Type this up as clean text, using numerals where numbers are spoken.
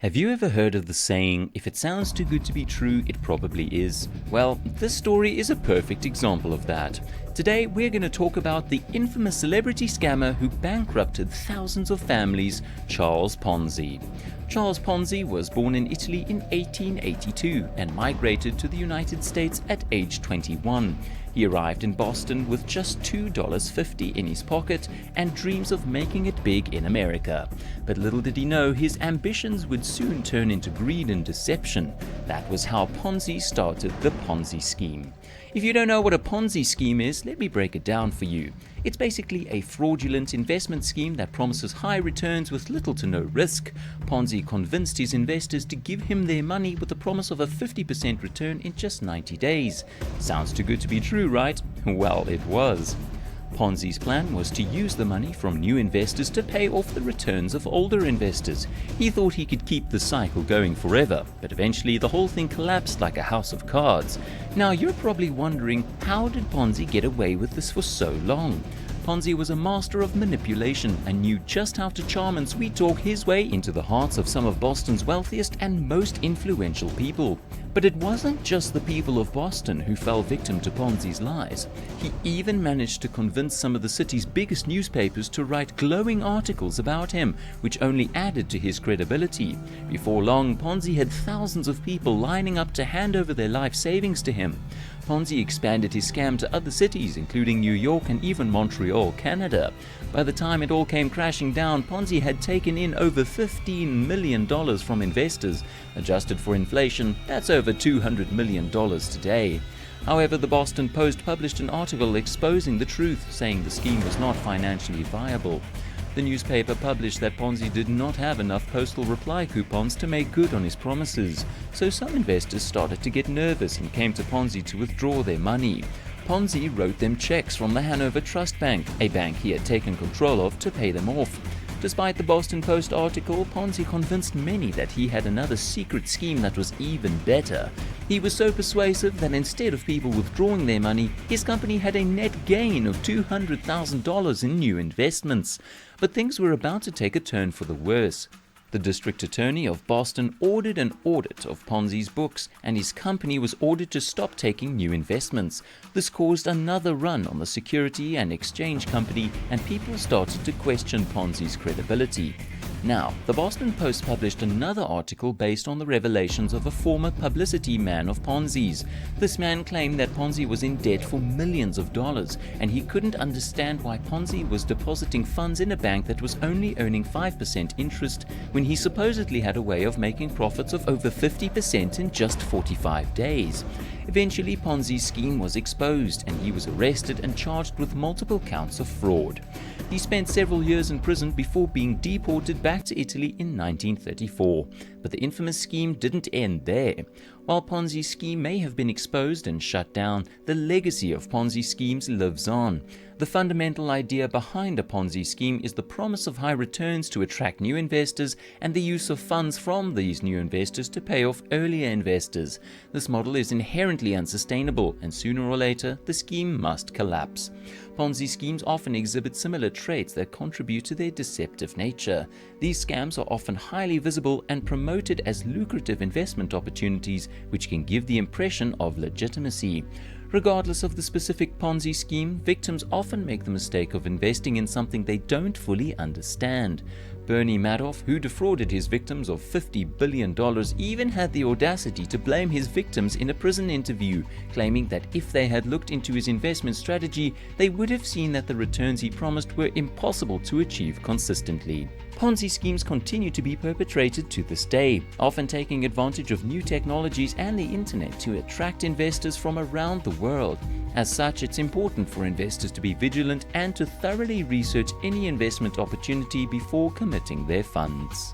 Have you ever heard of the saying, if it sounds too good to be true, it probably is? Well, this story is a perfect example of that. Today, we're going to talk about the infamous celebrity scammer who bankrupted thousands of families, Charles Ponzi. Charles Ponzi was born in Italy in 1882 and migrated to the United States at age 21. He arrived in Boston with just $2.50 in his pocket and dreams of making it big in America. But little did he know his ambitions would soon turn into greed and deception. That was how Ponzi started the Ponzi Scheme. If you don't know what a Ponzi scheme is, let me break it down for you. It's basically a fraudulent investment scheme that promises high returns with little to no risk. Ponzi convinced his investors to give him their money with the promise of a 50% return in just 90 days. Sounds too good to be true, right? Well, it was. Ponzi's plan was to use the money from new investors to pay off the returns of older investors. He thought he could keep the cycle going forever, but eventually the whole thing collapsed like a house of cards. Now you're probably wondering, how did Ponzi get away with this for so long? Ponzi was a master of manipulation and knew just how to charm and sweet-talk his way into the hearts of some of Boston's wealthiest and most influential people. But it wasn't just the people of Boston who fell victim to Ponzi's lies. He even managed to convince some of the city's biggest newspapers to write glowing articles about him, which only added to his credibility. Before long, Ponzi had thousands of people lining up to hand over their life savings to him. Ponzi expanded his scam to other cities, including New York and even Montreal, Canada. By the time it all came crashing down, Ponzi had taken in over $15 million from investors. Adjusted for inflation, that's over $200 million today. However, the Boston Post published an article exposing the truth, saying the scheme was not financially viable. The newspaper published that Ponzi did not have enough postal reply coupons to make good on his promises, so some investors started to get nervous and came to Ponzi to withdraw their money. Ponzi wrote them checks from the Hanover Trust Bank, a bank he had taken control of, to pay them off. Despite the Boston Post article, Ponzi convinced many that he had another secret scheme that was even better. He was so persuasive that instead of people withdrawing their money, his company had a net gain of $200,000 in new investments. But things were about to take a turn for the worse. The district attorney of Boston ordered an audit of Ponzi's books, and his company was ordered to stop taking new investments. This caused another run on the Security and Exchange Company, and people started to question Ponzi's credibility. Now, the Boston Post published another article based on the revelations of a former publicity man of Ponzi's. This man claimed that Ponzi was in debt for millions of dollars, and he couldn't understand why Ponzi was depositing funds in a bank that was only earning 5% interest when he supposedly had a way of making profits of over 50% in just 45 days. Eventually, Ponzi's scheme was exposed, and he was arrested and charged with multiple counts of fraud. He spent several years in prison before being deported back to Italy in 1934. But the infamous scheme didn't end there. While Ponzi's scheme may have been exposed and shut down, the legacy of Ponzi schemes lives on. The fundamental idea behind a Ponzi scheme is the promise of high returns to attract new investors and the use of funds from these new investors to pay off earlier investors. This model is inherently unsustainable, and sooner or later, the scheme must collapse. Ponzi schemes often exhibit similar traits that contribute to their deceptive nature. These scams are often highly visible and promoted as lucrative investment opportunities, which can give the impression of legitimacy. Regardless of the specific Ponzi scheme, victims often make the mistake of investing in something they don't fully understand. Bernie Madoff, who defrauded his victims of $50 billion, even had the audacity to blame his victims in a prison interview, claiming that if they had looked into his investment strategy, they would have seen that the returns he promised were impossible to achieve consistently. Ponzi schemes continue to be perpetrated to this day, often taking advantage of new technologies and the internet to attract investors from around the world. As such, it's important for investors to be vigilant and to thoroughly research any investment opportunity before committing their funds.